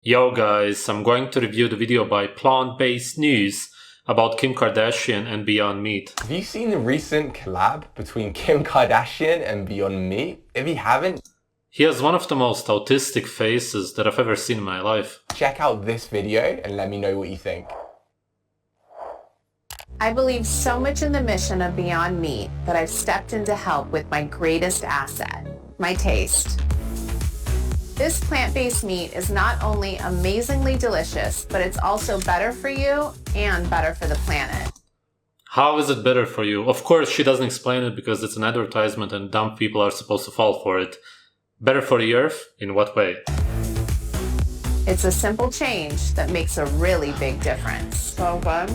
Yo guys, I'm going to review the video by Plant-Based News about Kim Kardashian and Beyond Meat. Have you seen the recent collab between Kim Kardashian and Beyond Meat? If you haven't, He has one of the most autistic faces that I've ever seen in my life. check out this video and let me know what you think. I believe so much in the mission of Beyond Meat that I've stepped in to help with my greatest asset, my taste. This plant-based meat is not only amazingly delicious, but it's also better for you and better for the planet. How is it better for you? Of course, she doesn't explain it because it's an advertisement and dumb people are supposed to fall for it. Better for the earth? In what way? It's a simple change that makes a really big difference. So good.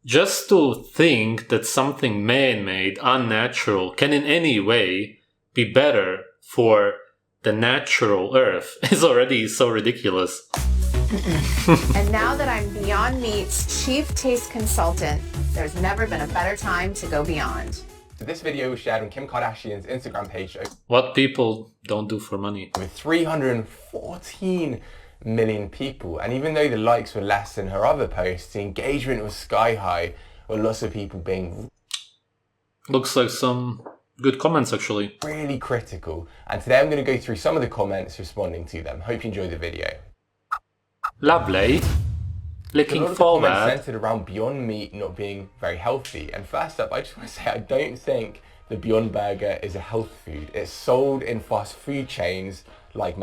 Just to think that something man-made, unnatural, can in any way be better for the natural earth is already so ridiculous. And now that I'm Beyond Meat's chief taste consultant, there's never been a better time to go beyond. So this video was shared on Kim Kardashian's Instagram page What people don't do for money. with 314 million people. And even though the likes were less than her other posts, the engagement was sky high, with lots of people being Looks like some good comments actually. really critical. And today I'm going to go through some of the comments responding to them. Hope you enjoy the video. Lovely. A lot Looking of the comments forward. centered around Beyond Meat not being very healthy. And first up, I just want to say I don't think the Beyond Burger is a health food. It's sold in fast food chains like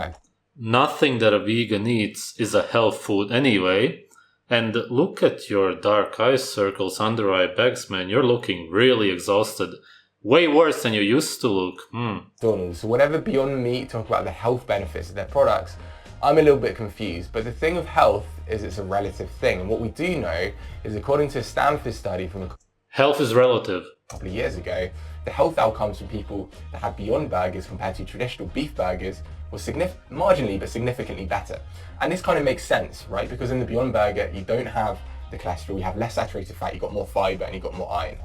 Nothing that a vegan eats is a health food anyway. And look at your dark eye circles, under eye bags, man. You're looking really exhausted. Way worse than you used to look. McDonald's. So whenever Beyond Meat talk about the health benefits of their products, I'm a little bit confused. But the thing of health is it's a relative thing. And what we do know is according to a Stanford study from a Health is relative. couple of years ago, the health outcomes for people that had Beyond Burgers compared to traditional beef burgers was marginally but significantly better. And this kind of makes sense, right? Because in the Beyond Burger, you don't have the cholesterol, you have less saturated fat, you got more fiber, and you got more iron.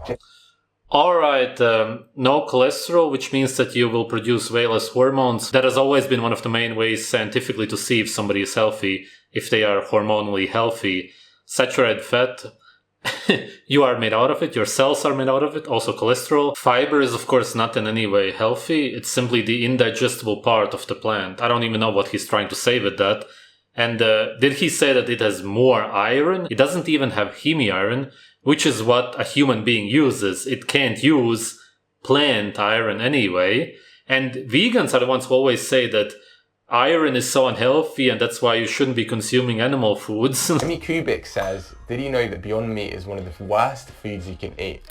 Alright, no cholesterol, which means that you will produce way less hormones. That has always been one of the main ways scientifically to see if somebody is healthy, if they are hormonally healthy. Saturated fat, you are made out of it, your cells are made out of it, also cholesterol. Fiber is of course not in any way healthy, it's simply the indigestible part of the plant. I don't even know what he's trying to say with that. And did he say that it has more iron? It doesn't even have hemi-iron, which is what a human being uses. It can't use plant iron anyway. And vegans are the ones who always say that iron is so unhealthy and that's why you shouldn't be consuming animal foods. Jimmy Kubik says, did you know that Beyond Meat is one of the worst foods you can eat?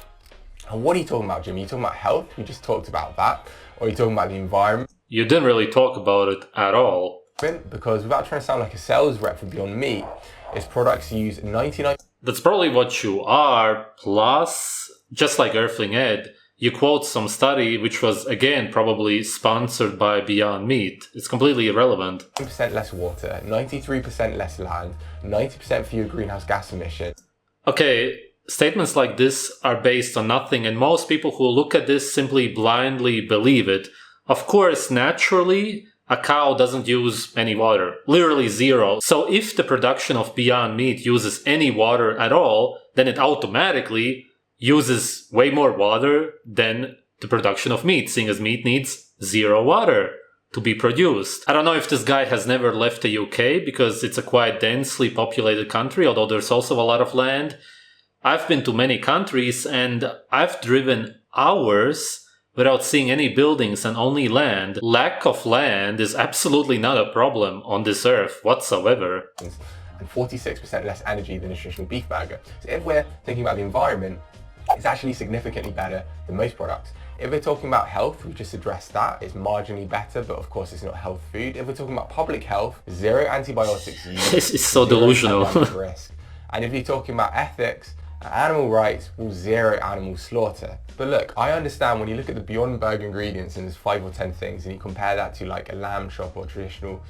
And what are you talking about, Jimmy? Are you talking about health? We just talked about that. Or are you talking about the environment? You didn't really talk about it at all. Because without trying to sound like a sales rep for Beyond Meat, its products use 99% That's probably what you are, plus, just like Earthling Ed, you quote some study which was, again, probably sponsored by Beyond Meat. It's completely irrelevant. less water, 93% less land, 90% fewer greenhouse gas emissions. Okay, statements like this are based on nothing, and most people who look at this simply blindly believe it. Of course, naturally, a cow doesn't use any water, literally zero. So if the production of Beyond Meat uses any water at all, then it automatically uses way more water than the production of meat, seeing as meat needs zero water to be produced. I don't know if this guy has never left the UK because it's a quite densely populated country, although there's also a lot of land. I've been to many countries and I've driven hours without seeing any buildings and only land. Lack of land is absolutely not a problem on this earth whatsoever. And 46% less energy than a traditional beef burger. So if we're thinking about the environment, it's actually significantly better than most products. If we're talking about health, we just addressed that. It's marginally better, but of course it's not health food. If we're talking about public health, zero antibiotics used. It's so delusional. Risk. And if you're talking about ethics, animal rights, well, zero animal slaughter. But look, I understand when you look at the Beyond Burger ingredients and there's 5 or 10 things and you compare that to like a lamb chop or traditional.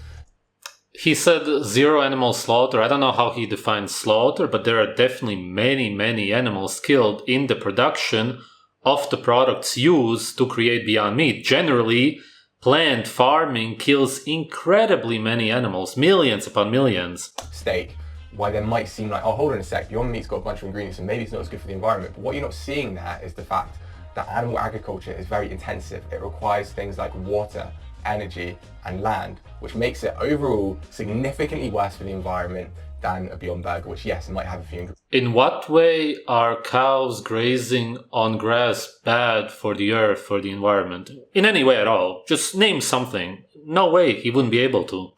He said zero animal slaughter. I don't know how he defines slaughter, but there are definitely many animals killed in the production of the products used to create Beyond Meat. Generally, Plant farming kills incredibly many animals, millions upon millions. Steak, why there might seem like, oh, hold on a sec, Beyond Meat's got a bunch of ingredients and maybe it's not as good for the environment. But what you're not seeing there is the fact that animal agriculture is very intensive. It requires things like water, energy, and land, which makes it overall significantly worse for the environment than a Beyond Burger, which yes, might have a few ingredients. In what way are cows grazing on grass bad for the earth, for the environment? In any way at all. Just name something. No way, he wouldn't be able to.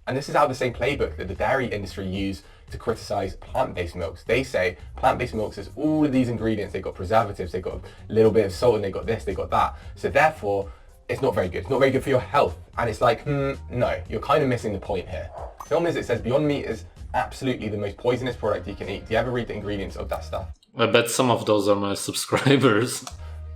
And this is out of the same playbook that the dairy industry use to criticize plant-based milks. They say plant-based milks has all of these ingredients. They've got preservatives, they've got a little bit of salt, and they've got this, they've got that. So therefore, it's not very good. It's not very good for your health. And it's like, no, you're kind of missing the point here. The film is, it says Beyond Meat is absolutely the most poisonous product you can eat. Do you ever read the ingredients of that stuff? I bet some of those are my subscribers.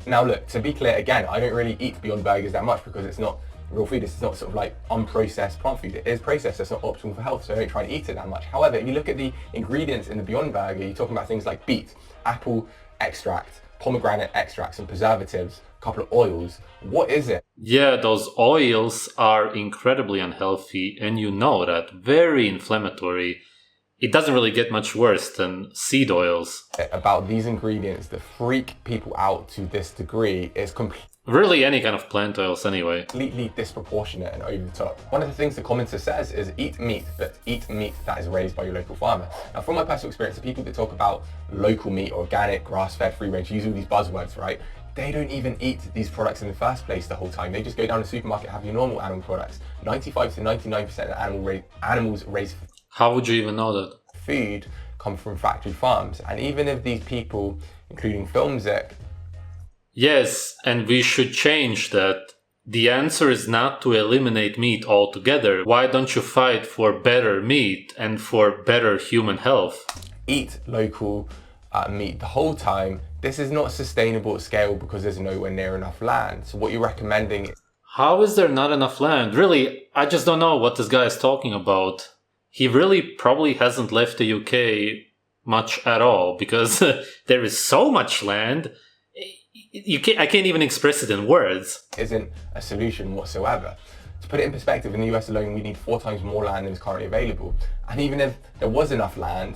Now look, to be clear, again, I don't really eat Beyond Burgers that much because it's not real food. It's not sort of like unprocessed plant food. It is processed, so it's not optimal for health, so I don't try and eat it that much. However, if you look at the ingredients in the Beyond Burger, you're talking about things like beet, apple extract, pomegranate extracts, and preservatives, a couple of oils. What is it? Yeah, those oils are incredibly unhealthy, and you know that. Very inflammatory. It doesn't really get much worse than seed oils. About these ingredients that freak people out to this degree is really any kind of plant oils anyway. Completely disproportionate and over the top. One of the things the commenter says is eat meat, but eat meat that is raised by your local farmer. Now from my personal experience, the people that talk about local meat, organic, grass-fed, free range, use all these buzzwords, right? They don't even eat these products in the first place the whole time. They just go down to the supermarket, have your normal animal products. 95 to 99% of animals raised how would you even know that? Food come from factory farms. And even if these people, including Filmzik... Yes, and we should change that. The answer is not to eliminate meat altogether. Why don't you fight for better meat and for better human health? Eat local meat the whole time. This is not sustainable at scale because there's nowhere near enough land. So what you're recommending... How is there not enough land? Really, I just don't know what this guy is talking about. He really probably hasn't left the UK much at all because there is so much land. I can't even express it in words. Isn't a solution whatsoever. To put it in perspective, in the US alone, we need 4 times more land than is currently available. And even if there was enough land,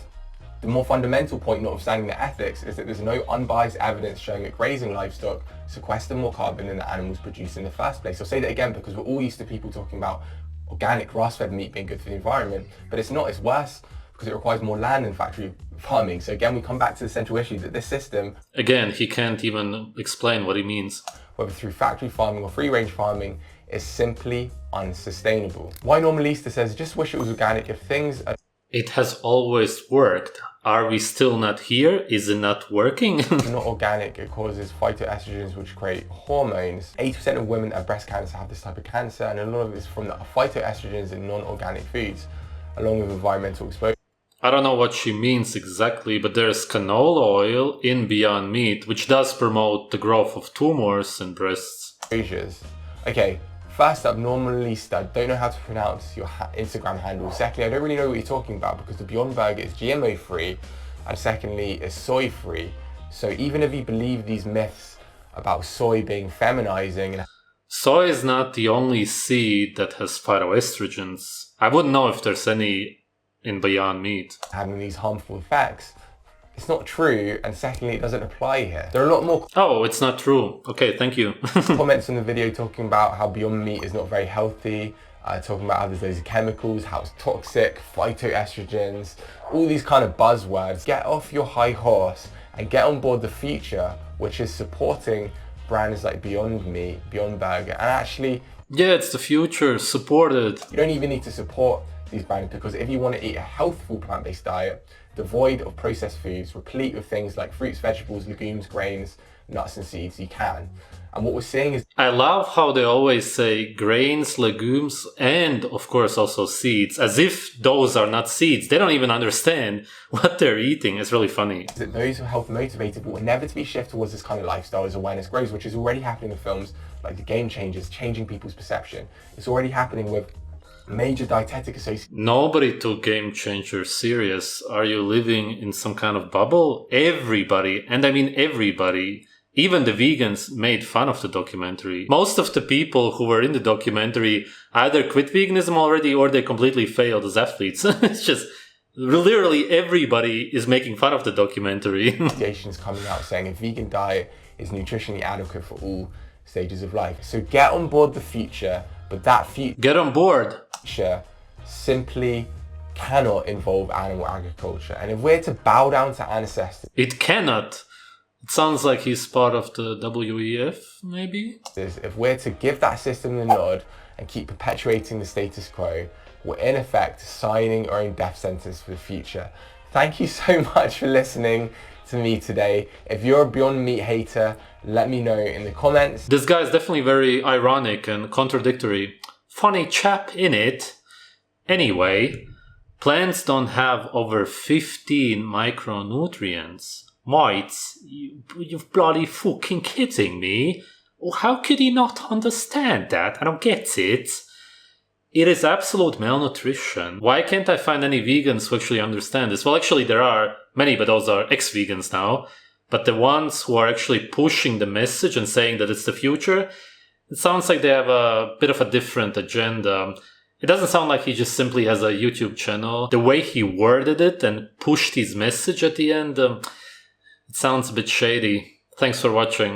the more fundamental point, notwithstanding the ethics, is that there's no unbiased evidence showing that grazing livestock sequester more carbon than the animals produce in the first place. I'll say that again because we're all used to people talking about organic grass-fed meat being good for the environment, but it's not. It's worse because it requires more land than factory farming. So again, we come back to the central issue that this system... Again, he can't even explain what he means. Whether through factory farming or free-range farming is simply unsustainable. Why Normalista says, just wish it was organic if things are... It has always worked. Are we still not here? Is it not working? Not organic, it causes phytoestrogens which create hormones. 80% of women that have breast cancer have this type of cancer, and a lot of it is from the phytoestrogens in non-organic foods, along with environmental exposure. I don't know what she means exactly, but there's canola oil in Beyond Meat, which does promote the growth of tumors in breasts. Okay, first up, Normalista, don't know how to pronounce your Instagram handle. Secondly, I don't really know what you're talking about because the Beyond Burger is GMO free, and secondly, it's soy free. So even if you believe these myths about soy being feminizing... Soy is not the only seed that has phytoestrogens. I wouldn't know if there's any in Beyond Meat. Having these harmful effects. It's not true, and secondly, it doesn't apply here. There are a lot more... Oh, it's not true. Okay, thank you. Comments on the video talking about how Beyond Meat is not very healthy, talking about how there's loads of chemicals, how it's toxic, phytoestrogens, all these kind of buzzwords. Get off your high horse and get on board the future, which is supporting brands like Beyond Meat, Beyond Burger, and actually... Yeah, it's the future. Support it. You don't even need to support these brands because if you want to eat a healthful plant-based diet, devoid of processed foods, replete with things like fruits, vegetables, legumes, grains, nuts and seeds, you can. And what we're seeing is... I love how they always say grains, legumes, and of course also seeds, as if those are not seeds. They don't even understand what they're eating. It's really funny. That those who are health motivated will inevitably shift towards this kind of lifestyle as awareness grows, which is already happening in films like The Game Changers, changing people's perception. It's already happening with major dietetic associations. Nobody took Game Changers serious. Are you living in some kind of bubble? Everybody, and I mean everybody, Even the vegans made fun of the documentary. Most of the people who were in the documentary either quit veganism already or they completely failed as athletes. It's just literally everybody is making fun of the documentary. Associations coming out saying a vegan diet is nutritionally adequate for all stages of life. So get on board the future, but that future... Get on board. ...simply cannot involve animal agriculture. And if we're to bow down to ancestors... It cannot. It sounds like he's part of the WEF, maybe? If we're to give that system the nod and keep perpetuating the status quo, we're in effect signing our own death sentence for the future. Thank you so much for listening to me today. If you're a Beyond Meat hater, let me know in the comments. This guy is definitely very ironic and contradictory. Funny chap, innit? Anyway, plants don't have over 15 micronutrients. Mates, you're bloody fucking kidding me? How could he not understand that? I don't get it. It is absolute malnutrition. Why can't I find any vegans who actually understand this? Well, actually there are many, but those are ex-vegans now. But the ones who are actually pushing the message and saying that it's the future, it sounds like they have a bit of a different agenda. It doesn't sound like he just simply has a YouTube channel. The way he worded it and pushed his message at the end, it sounds a bit shady. Thanks for watching.